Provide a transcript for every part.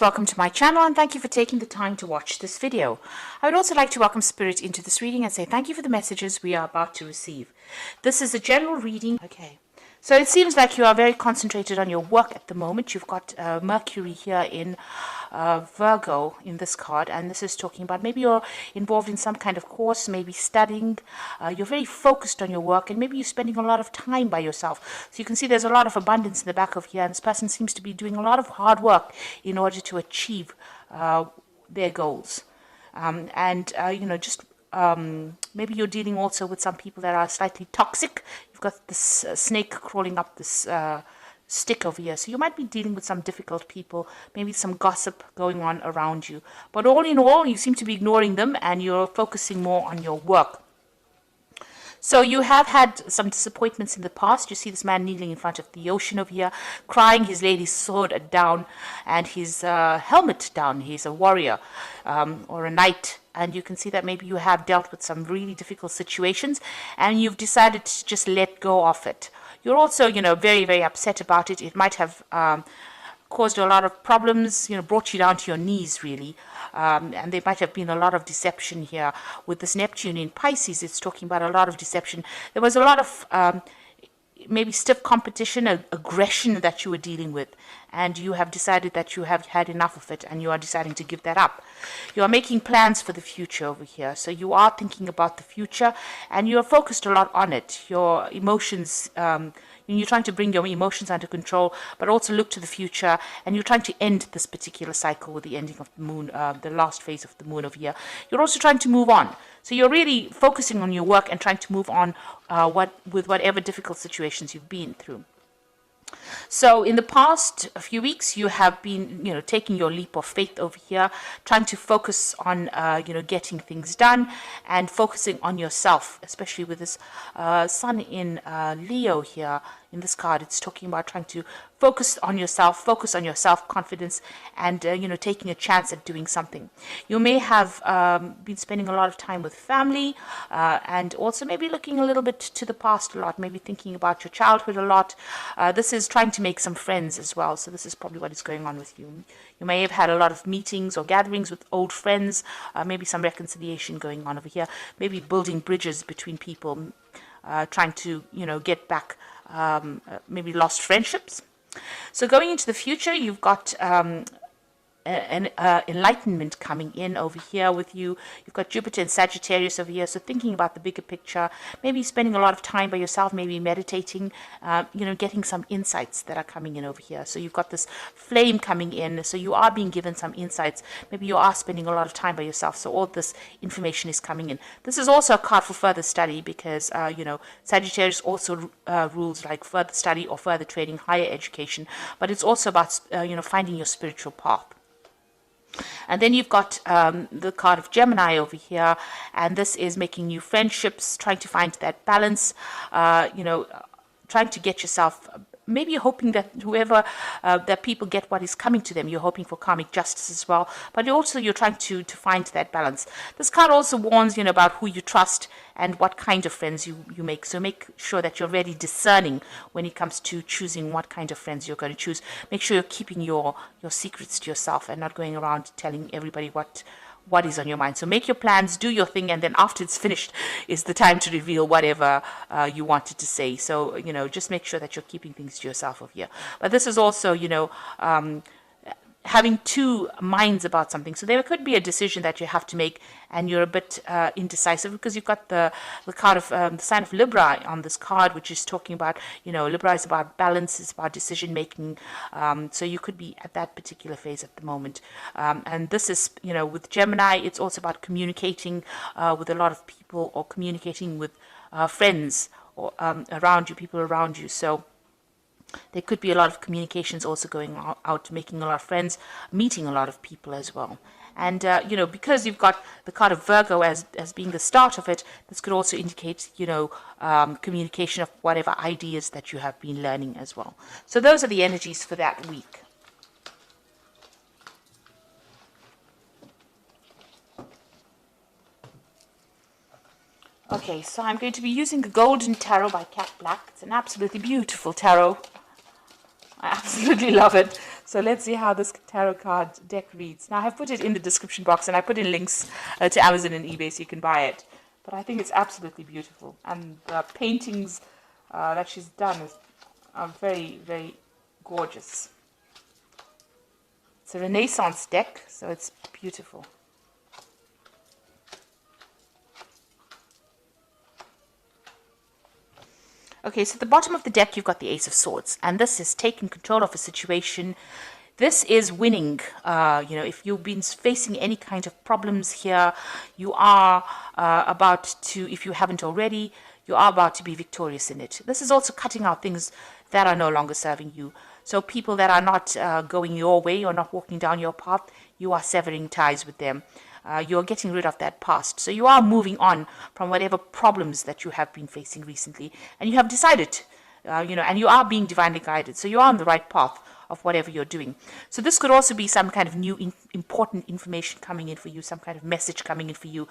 Welcome to my channel and thank you for taking the time to watch this video. I would also like to welcome Spirit into this reading and say thank you for the messages we are about to receive. This is a general reading. Okay, so it seems like you are very concentrated on your work at the moment. You've got Mercury here in Virgo in this card, and this is talking about maybe you're involved in some kind of course, maybe studying. You're very focused on your work, and maybe you're spending a lot of time by yourself. So you can see there's a lot of abundance in the back of here, and this person seems to be doing a lot of hard work in order to achieve their goals. Maybe you're dealing also with some people that are slightly toxic. You've got this snake crawling up this stick over here. So you might be dealing with some difficult people, maybe some gossip going on around you. But all in all, you seem to be ignoring them and you're focusing more on your work. So you have had some disappointments in the past. You see this man kneeling in front of the ocean over here, crying, his lady's sword down and his helmet down. He's a warrior or a knight. And you can see that maybe you have dealt with some really difficult situations and you've decided to just let go of it. You're also, very, very upset about it. It might have caused a lot of problems, brought you down to your knees, really. And there might have been a lot of deception here. With this Neptune in Pisces, it's talking about a lot of deception. There was a lot of maybe stiff competition, aggression that you were dealing with. And you have decided that you have had enough of it and you are deciding to give that up. You are making plans for the future over here. So you are thinking about the future and you are focused a lot on it. Your emotions, you're trying to bring your emotions under control, but also look to the future, and you're trying to end this particular cycle with the ending of the moon, the last phase of the moon over here. You're also trying to move on. So you're really focusing on your work and trying to move on with whatever difficult situations you've been through. So in the past few weeks, you have been, taking your leap of faith over here, trying to focus on, getting things done and focusing on yourself, especially with this sun in Leo here. In this card, it's talking about trying to focus on your self-confidence and, taking a chance at doing something. You may have been spending a lot of time with family and also maybe looking a little bit to the past a lot, maybe thinking about your childhood a lot. This is trying to make some friends as well. So this is probably what is going on with you. You may have had a lot of meetings or gatherings with old friends, maybe some reconciliation going on over here, maybe building bridges between people, trying to, get back maybe lost friendships. So going into the future, you've got an enlightenment coming in over here with you. You've got Jupiter and Sagittarius over here, so thinking about the bigger picture, maybe spending a lot of time by yourself, maybe meditating, getting some insights that are coming in over here. So you've got this flame coming in, so you are being given some insights. Maybe you are spending a lot of time by yourself, so all this information is coming in. This is also a card for further study because, Sagittarius also rules like further study or further training, higher education, but it's also about, finding your spiritual path. And then you've got the card of Gemini over here, and this is making new friendships, trying to find that balance, trying to get yourself, maybe you're hoping that that people get what is coming to them. You're hoping for karmic justice as well, but you're trying to find that balance. This card also warns, about who you trust and what kind of friends you make. So make sure that you're very discerning when it comes to choosing what kind of friends you're going to choose. Make sure you're keeping your secrets to yourself and not going around telling everybody what is on your mind. So make your plans, do your thing, and then after it's finished is the time to reveal whatever you wanted to say. So, just make sure that you're keeping things to yourself over here. But this is also, having two minds about something. So there could be a decision that you have to make and you're a bit indecisive because you've got the card of the sign of Libra on this card, which is talking about, Libra is about balance, it's about decision making. So you could be at that particular phase at the moment. And this is, with Gemini, it's also about communicating with a lot of people or communicating with friends or around you, people around you. So there could be a lot of communications also going out, making a lot of friends, meeting a lot of people as well. And, because you've got the card of Virgo as being the start of it, this could also indicate, communication of whatever ideas that you have been learning as well. So those are the energies for that week. Okay, so I'm going to be using the Golden Tarot by Cat Black. It's an absolutely beautiful tarot. I absolutely love it. So let's see how this tarot card deck reads. Now, I have put it in the description box, and I put in links to Amazon and eBay so you can buy it. But I think it's absolutely beautiful. And the paintings that she's done are very, very gorgeous. It's a Renaissance deck, so it's beautiful. Okay, so at the bottom of the deck, you've got the Ace of Swords, and this is taking control of a situation. This is winning. If you've been facing any kind of problems here, you are about to, if you haven't already, you are about to be victorious in it. This is also cutting out things that are no longer serving you. So people that are not going your way or not walking down your path, you are severing ties with them. You're getting rid of that past. So you are moving on from whatever problems that you have been facing recently. And you have decided, and you are being divinely guided. So you are on the right path of whatever you're doing. So this could also be some kind of new important information coming in for you, some kind of message coming in for you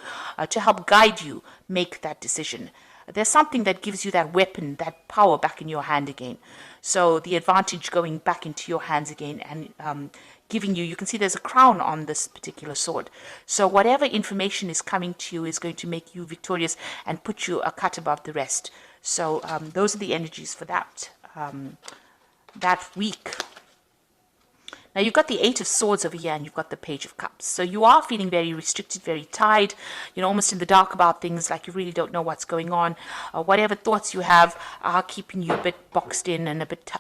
to help guide you make that decision. There's something that gives you that weapon, that power back in your hand again. So the advantage going back into your hands again and giving you can see there's a crown on this particular sword. So whatever information is coming to you is going to make you victorious and put you a cut above the rest. So those are the energies for that week. Now you've got the Eight of Swords over here and you've got the Page of Cups. So you are feeling very restricted, very tied, almost in the dark about things, like you really don't know what's going on. Whatever thoughts you have are keeping you a bit boxed in and a bit,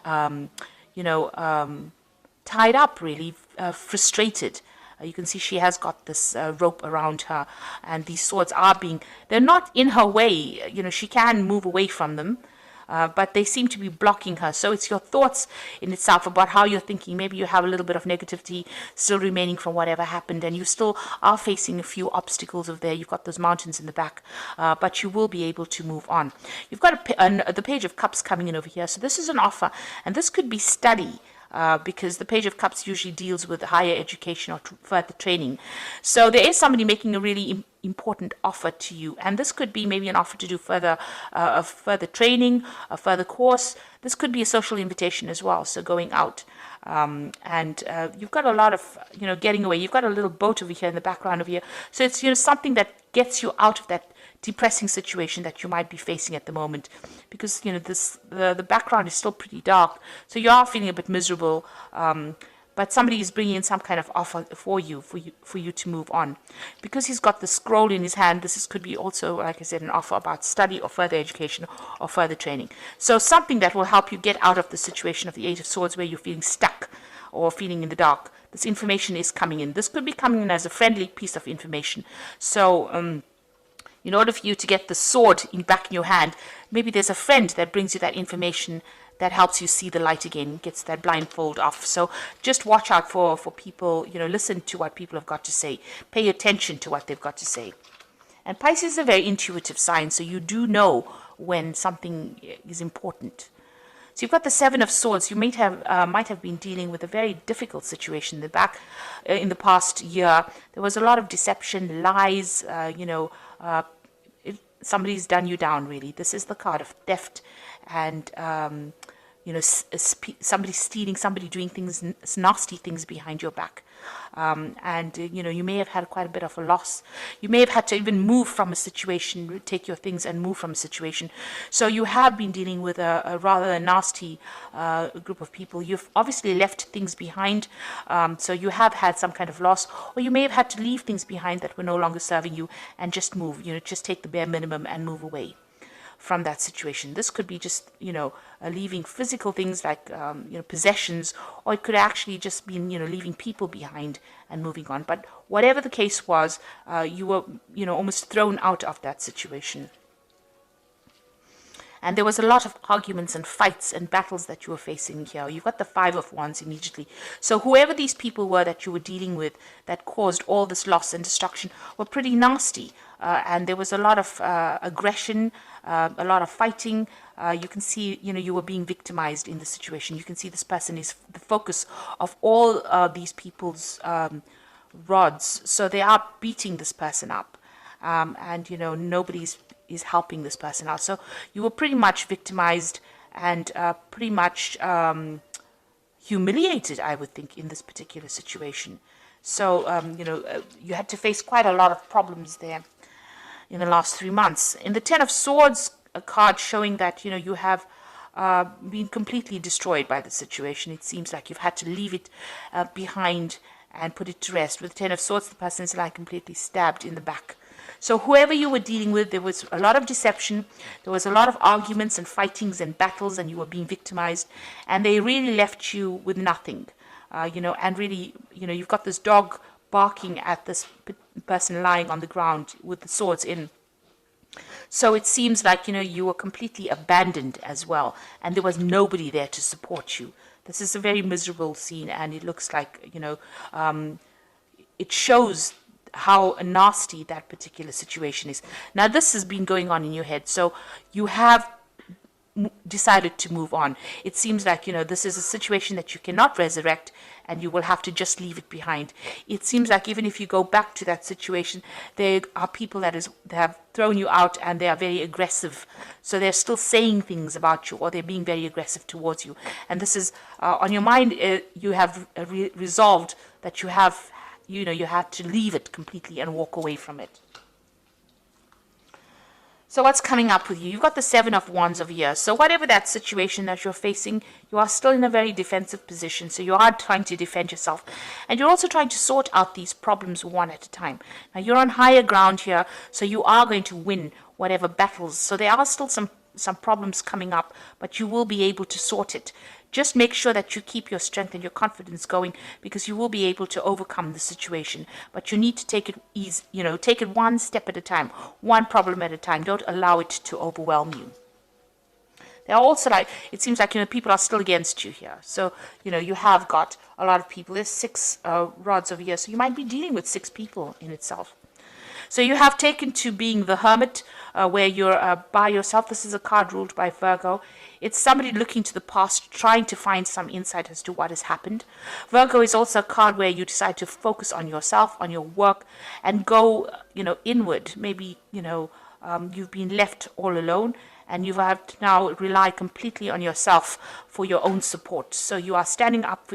tied up, really, frustrated. You can see she has got this rope around her, and these swords they're not in her way. She can move away from them. But they seem to be blocking her. So it's your thoughts in itself about how you're thinking. Maybe you have a little bit of negativity still remaining from whatever happened, and you still are facing a few obstacles over there. You've got those mountains in the back, but you will be able to move on. You've got the Page of Cups coming in over here. So this is an offer, and this could be study. Because the Page of Cups usually deals with higher education or further training. So there is somebody making a really important offer to you, and this could be maybe an offer to do further training, a further course. This could be a social invitation as well, so going out. And you've got a lot of, getting away. You've got a little boat over here in the background over here. So it's, something that gets you out of that depressing situation that you might be facing at the moment, because the background is still pretty dark, so you are feeling a bit miserable, but somebody is bringing in some kind of offer for you to move on. Because he's got the scroll in his hand, could be also, like I said, an offer about study or further education or further training. So something that will help you get out of the situation of the Eight of Swords where you're feeling stuck or feeling in the dark. This information is coming in. This could be coming in as a friendly piece of information. So in order for you to get the sword back in your hand, maybe there's a friend that brings you that information that helps you see the light again, gets that blindfold off. So just watch out for people, listen to what people have got to say. Pay attention to what they've got to say. And Pisces is a very intuitive sign, so you do know when something is important. So you've got the Seven of Swords. You might have been dealing with a very difficult situation in the past year. There was a lot of deception, lies, somebody's done you down, really. This is the card of theft and somebody stealing, somebody doing nasty things behind your back. You may have had quite a bit of a loss. You may have had to even move from a situation, take your things and move from a situation. So you have been dealing with a rather nasty group of people. You've obviously left things behind, so you have had some kind of loss, or you may have had to leave things behind that were no longer serving you and just move, just take the bare minimum and move away from that situation. This could be just, leaving physical things like, possessions, or it could actually just be, leaving people behind and moving on. But whatever the case was, you were, almost thrown out of that situation. And there was a lot of arguments and fights and battles that you were facing here. You've got the Five of Wands immediately. So whoever these people were that you were dealing with that caused all this loss and destruction were pretty nasty. And there was a lot of aggression, a lot of fighting. You can see, you were being victimized in the situation. You can see this person is the focus of all these people's rods. So they are beating this person up. And, nobody's is helping this person out. So you were pretty much victimized and pretty much, humiliated, I would think, in this particular situation. So, you had to face quite a lot of problems there in the last 3 months. In the Ten of Swords, a card showing that, you have been completely destroyed by the situation. It seems like you've had to leave it behind and put it to rest. With the Ten of Swords, the person is like completely stabbed in the back. So whoever you were dealing with, there was a lot of deception, there was a lot of arguments and fightings and battles, and you were being victimized, and they really left you with nothing. And really, you've got this dog barking at this person lying on the ground with the swords in. So it seems like, you were completely abandoned as well, and there was nobody there to support you. This is a very miserable scene, and it looks like, it shows how nasty that particular situation is. Now, this has been going on in your head, so you have decided to move on. It seems like, this is a situation that you cannot resurrect, and you will have to just leave it behind. It seems like even if you go back to that situation, there are people that have thrown you out, and they are very aggressive. So they're still saying things about you, or they're being very aggressive towards you. And this is on your mind. You have resolved that you have, you had to leave it completely and walk away from it. So what's coming up with you? You've got the Seven of Wands over here. So whatever that situation that you're facing, you are still in a very defensive position. So you are trying to defend yourself. And you're also trying to sort out these problems one at a time. Now, you're on higher ground here, so you are going to win whatever battles. So there are still some problems coming up, but you will be able to sort it. Just make sure that you keep your strength and your confidence going, because you will be able to overcome the situation. But you need to take it easy, take it one step at a time, one problem at a time. Don't allow it to overwhelm you. There are also, it seems like, people are still against you here. So, you have got a lot of people. There's 6 rods over here, so you might be dealing with 6 people in itself. So you have taken to being the hermit, where you're by yourself. This is a card ruled by Virgo. It's somebody looking to the past, trying to find some insight as to what has happened. Virgo is also a card where you decide to focus on yourself, on your work, and go, inward. Maybe, you've been left all alone, and you have to now rely completely on yourself for your own support. So you are standing up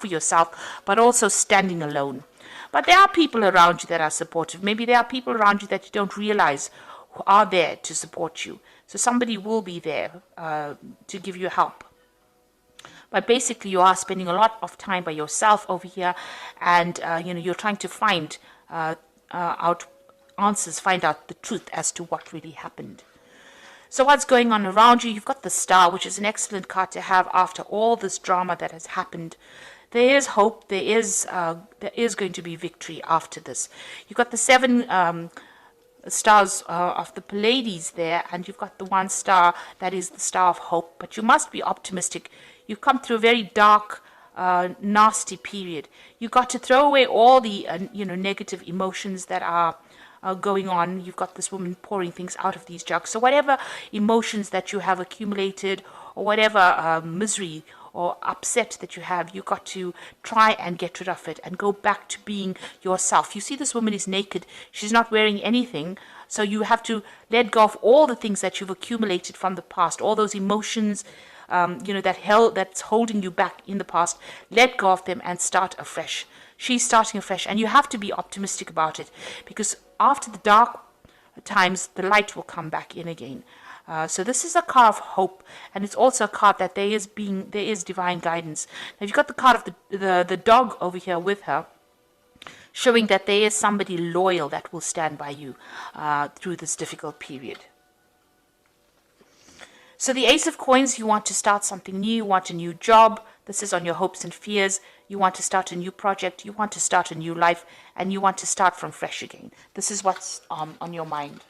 for yourself, but also standing alone. But there are people around you that are supportive. Maybe there are people around you that you don't realize who are there to support you. So somebody will be there to give you help. But basically, you are spending a lot of time by yourself over here, and you're trying to find out answers, find out the truth as to what really happened. So what's going on around you? You've got the Star, which is an excellent card to have after all this drama that has happened. There is hope. There is going to be victory after this. You've got the 7 stars of the Pleiades there, and you've got the 1 star that is the star of hope. But you must be optimistic. You've come through a very dark, nasty period. You've got to throw away all the negative emotions that are going on. You've got this woman pouring things out of these jugs. So whatever emotions that you have accumulated, or whatever misery or upset that you have, you've got to try and get rid of it and go back to being yourself. You see, this woman is naked. She's not wearing anything. So you have to let go of all the things that you've accumulated from the past, all those emotions, that's holding you back in the past. Let go of them and start afresh. She's starting afresh, and you have to be optimistic about it, because after the dark times, the light will come back in again. So this is a card of hope, and it's also a card that there is divine guidance. Now, you've got the card of the dog over here with her, showing that there is somebody loyal that will stand by you through this difficult period. So the Ace of Coins, you want to start something new, you want a new job. This is on your hopes and fears. You want to start a new project, you want to start a new life, and you want to start from fresh again. This is what's on your mind.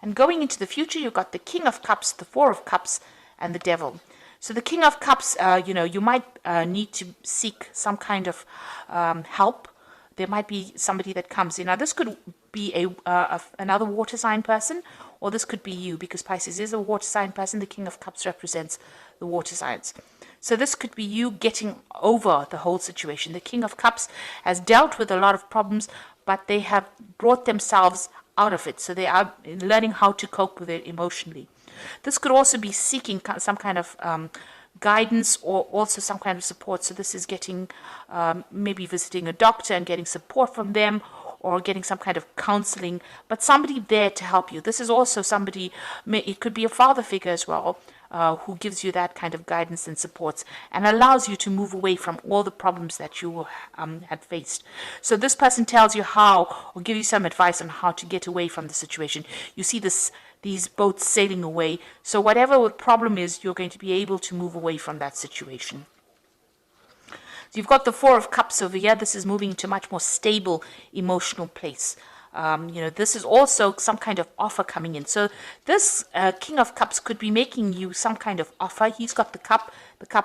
And going into the future, you've got the King of Cups, the 4 of Cups, and the Devil. So the King of Cups, you might need to seek some kind of help. There might be somebody that comes in. Now, this could be another water sign person, or this could be you, because Pisces is a water sign person. The King of Cups represents the water signs. So this could be you getting over the whole situation. The King of Cups has dealt with a lot of problems, but they have brought themselves out of it. So they are learning how to cope with it emotionally. This could also be seeking some kind of guidance or also some kind of support. So this is getting, maybe visiting a doctor and getting support from them, or getting some kind of counseling, but somebody there to help you. This is also somebody, it could be a father figure as well, who gives you that kind of guidance and supports and allows you to move away from all the problems that you had faced. So this person tells you how, or give you some advice on how to get away from the situation. You see these boats sailing away. So whatever the problem is, you're going to be able to move away from that situation. So you've got the Four of Cups over here. This is moving to a much more stable emotional place. This is also some kind of offer coming in. So this King of Cups could be making you some kind of offer. He's got the cup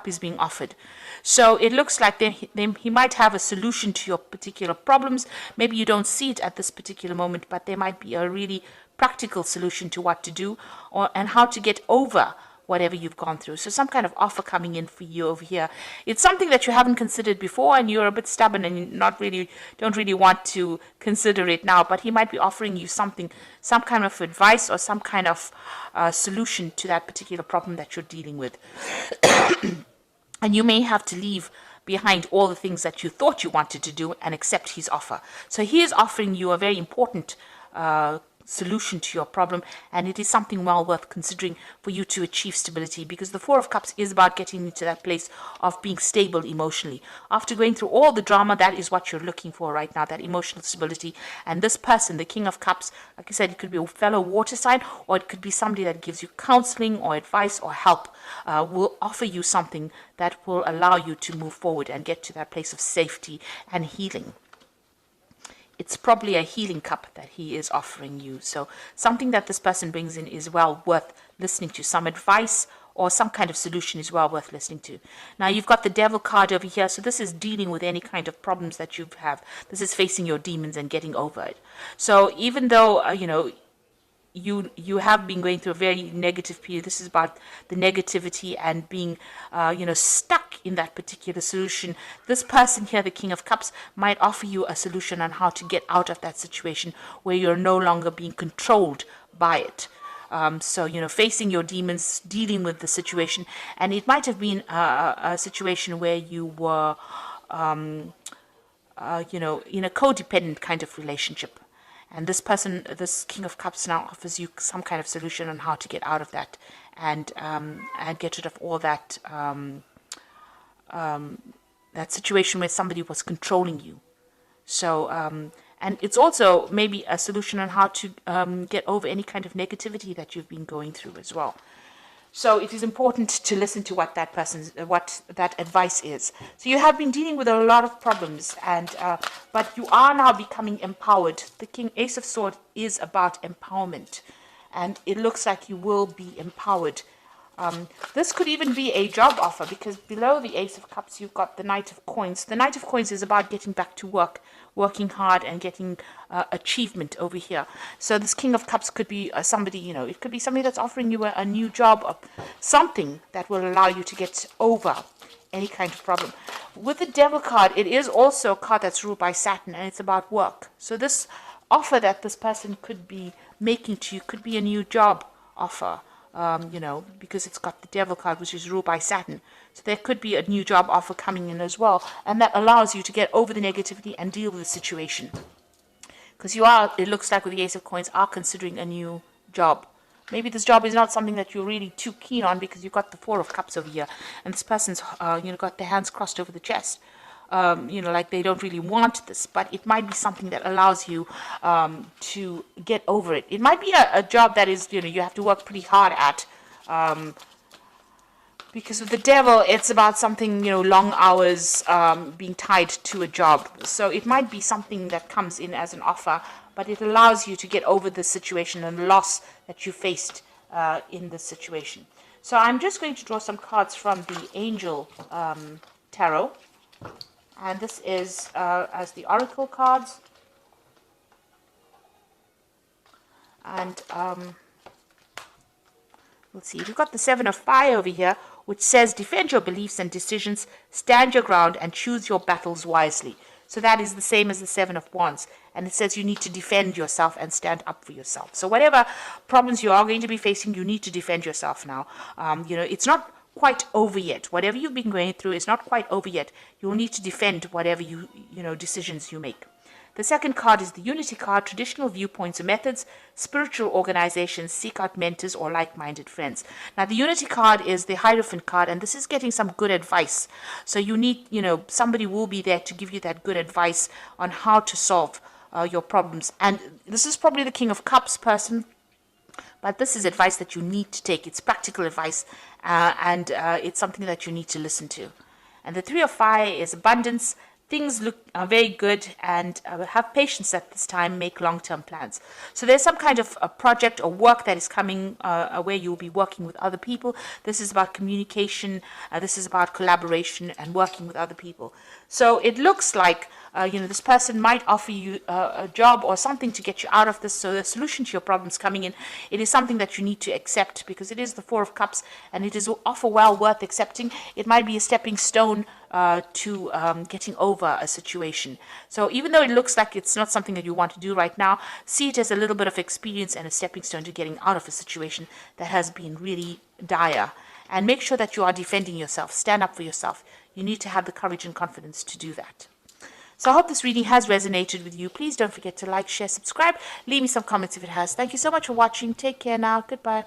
is being offered. So it looks like he might have a solution to your particular problems. Maybe you don't see it at this particular moment, but there might be a really practical solution to what to do and how to get over whatever you've gone through. So some kind of offer coming in for you over here. It's something that you haven't considered before, and you're a bit stubborn and don't really want to consider it now, but he might be offering you something, some kind of advice or some kind of solution to that particular problem that you're dealing with. And you may have to leave behind all the things that you thought you wanted to do and accept his offer. So he is offering you a very important solution to your problem, and it is something well worth considering for you to achieve stability, because the Four of Cups is about getting into that place of being stable emotionally. After going through all the drama, that is what you're looking for right now, that emotional stability. And this person, the King of Cups, like I said, it could be a fellow water sign, or it could be somebody that gives you counseling or advice or help, will offer you something that will allow you to move forward and get to that place of safety and healing. It's probably a healing cup that he is offering you. So something that this person brings in is well worth listening to. Some advice or some kind of solution is well worth listening to. Now you've got the Devil card over here. So this is dealing with any kind of problems that you have. This is facing your demons and getting over it. So even though, you have been going through a very negative period. This is about the negativity and being, stuck in that particular solution. This person here, the King of Cups, might offer you a solution on how to get out of that situation where you're no longer being controlled by it. Facing your demons, dealing with the situation. And it might have been a situation where you were, in a codependent kind of relationship. And this person, this King of Cups, now offers you some kind of solution on how to get out of that and get rid of all that that situation where somebody was controlling you. So, and it's also maybe a solution on how to get over any kind of negativity that you've been going through as well. So it is important to listen to what that advice is. So you have been dealing with a lot of problems, but you are now becoming empowered. The Ace of Swords is about empowerment, and it looks like you will be empowered. This could even be a job offer, because below the Ace of Cups you've got the Knight of Coins. The Knight of Coins is about getting back to work, working hard and getting achievement over here. So this King of Cups could be somebody, it could be somebody that's offering you a new job, or something that will allow you to get over any kind of problem. With the Devil card, it is also a card that's ruled by Saturn, and it's about work. So this offer that this person could be making to you could be a new job offer. Because it's got the Devil card, which is ruled by Saturn. So there could be a new job offer coming in as well, and that allows you to get over the negativity and deal with the situation. Because it looks like with the Ace of Coins, are considering a new job. Maybe this job is not something that you're really too keen on, because you've got the Four of Cups over here, and this person's, got their hands crossed over the chest. Like they don't really want this, but it might be something that allows you to get over it. It might be a job that is, you have to work pretty hard at, because with the Devil, it's about something, long hours, being tied to a job. So it might be something that comes in as an offer, but it allows you to get over the situation and loss that you faced in this situation. So I'm just going to draw some cards from the Angel Tarot. And this is as the Oracle cards. And let's see, we've got the Seven of Fire over here, which says, defend your beliefs and decisions, stand your ground, and choose your battles wisely. So that is the same as the Seven of Wands. And it says you need to defend yourself and stand up for yourself. So whatever problems you are going to be facing, you need to defend yourself now. It's not quite over yet. Whatever you've been going through is not quite over yet. You'll need to defend whatever decisions you make. The second card is the Unity card, traditional viewpoints or methods, spiritual organizations, seek out mentors or like-minded friends. Now, the Unity card is the Hierophant card, and this is getting some good advice. So you need, somebody will be there to give you that good advice on how to solve your problems. And this is probably the King of Cups person, but this is advice that you need to take. It's practical advice, and it's something that you need to listen to. And the Three of Fire is abundance. Things look very good, and have patience at this time. Make long-term plans. So there's some kind of a project or work that is coming where you'll be working with other people. This is about communication. This is about collaboration and working with other people. So it looks like this person might offer you a job or something to get you out of this. So the solution to your problems coming in, it is something that you need to accept, because it is the Four of Cups, and it is offer well worth accepting. It might be a stepping stone to getting over a situation. So even though it looks like it's not something that you want to do right now, see it as a little bit of experience and a stepping stone to getting out of a situation that has been really dire. And make sure that you are defending yourself. Stand up for yourself. You need to have the courage and confidence to do that. So I hope this reading has resonated with you. Please don't forget to like, share, subscribe. Leave me some comments if it has. Thank you so much for watching. Take care now. Goodbye.